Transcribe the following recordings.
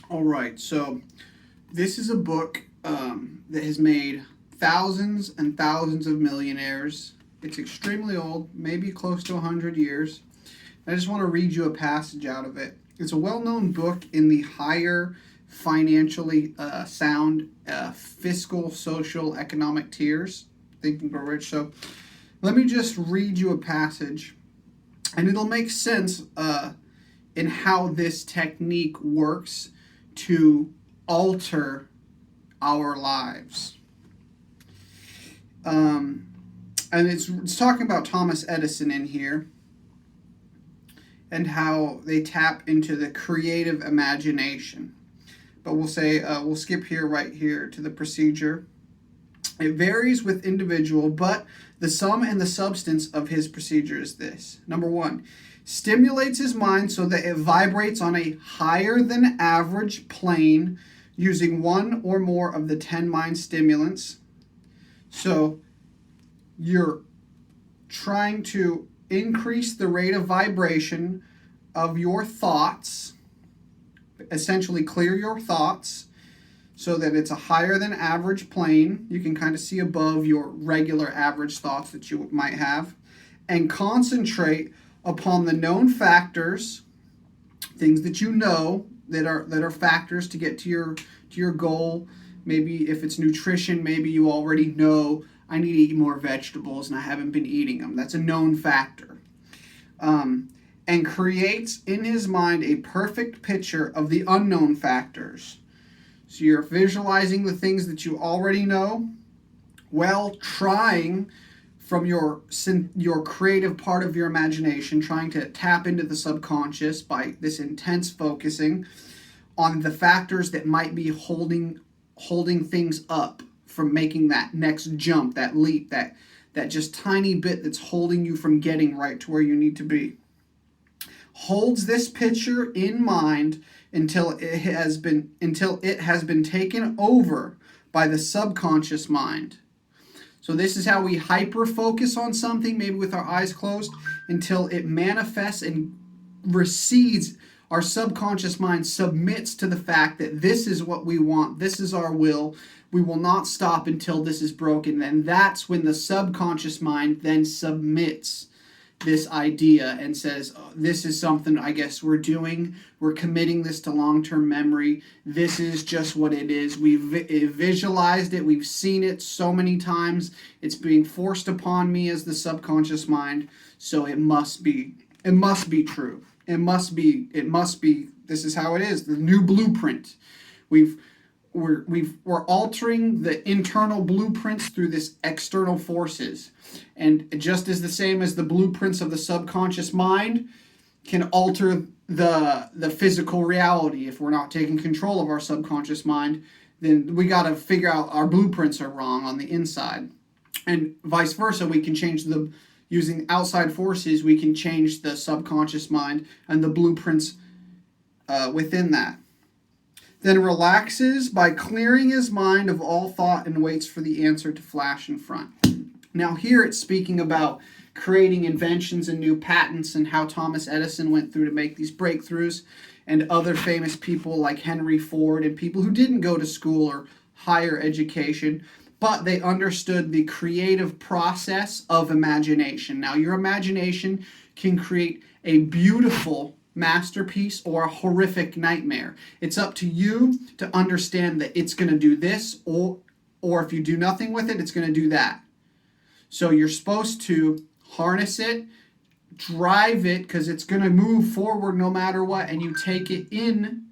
All right, so this is a book that has made thousands and thousands of millionaires. It's extremely old, maybe close to 100 years. I just want to read you a passage out of it. It's a well known book in the higher financially sound fiscal, social, economic tiers. Think and Grow Rich. So let me just read you a passage, and it'll make sense in how this technique works to alter our lives. And it's talking about Thomas Edison in here and how they tap into the creative imagination. But we'll skip here right here to the procedure. It varies with individual, but the sum and the substance of his procedure is this. Number one, stimulates his mind so that it vibrates on a higher than average plane using one or more of the 10 mind stimulants. So you're trying to increase the rate of vibration of your thoughts, essentially clear your thoughts so that it's a higher than average plane. You can kind of see above your regular average thoughts that you might have, and concentrate upon the known factors, things that you know that are factors to get to your goal. Maybe if it's nutrition, maybe you already know I need to eat more vegetables and I haven't been eating them. That's a known factor. And creates in his mind a perfect picture of the unknown factors. So you're visualizing the things that you already know, while trying from your creative part of your imagination, trying to tap into the subconscious by this intense focusing on the factors that might be holding things up from making that next jump, that leap, that just tiny bit that's holding you from getting right to where you need to be. Holds this picture in mind until it has been taken over by the subconscious mind. So this is how we hyper focus on something, maybe with our eyes closed, until it manifests and recedes. Our subconscious mind submits to the fact that this is what we want, this is our will. We will not stop until this is broken. And that's when the subconscious mind then submits this idea and says, oh, this is something I guess we're doing. We're committing this to long-term memory. This is just what it is. We've visualized it. We've seen it so many times. It's being forced upon me as the subconscious mind. So it must be true. It must be, this is how it is. The new blueprint. We're altering the internal blueprints through this external forces. And just as the same as the blueprints of the subconscious mind can alter the physical reality, if we're not taking control of our subconscious mind, then we got to figure out our blueprints are wrong on the inside. And vice versa, we can change using outside forces, we can change the subconscious mind and the blueprints within that. Then relaxes by clearing his mind of all thought and waits for the answer to flash in front. Now here it's speaking about creating inventions and new patents and how Thomas Edison went through to make these breakthroughs, and other famous people like Henry Ford and people who didn't go to school or higher education, but they understood the creative process of imagination. Now your imagination can create a beautiful masterpiece or a horrific nightmare. It's up to you to understand that it's going to do this, or if you do nothing with it, it's going to do that. So you're supposed to harness it, drive it, because it's going to move forward no matter what, and you take it in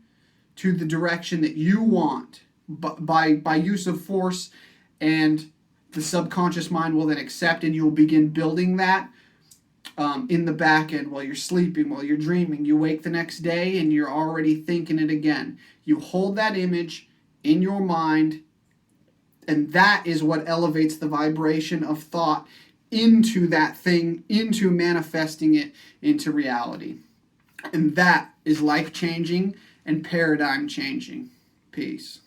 to the direction that you want by use of force, and the subconscious mind will then accept, and you'll begin building that in the back end while you're sleeping, while you're dreaming. You wake the next day and you're already thinking it again. You hold that image in your mind, and that is what elevates the vibration of thought into that thing, into manifesting it into reality. And that is life-changing and paradigm-changing. Peace.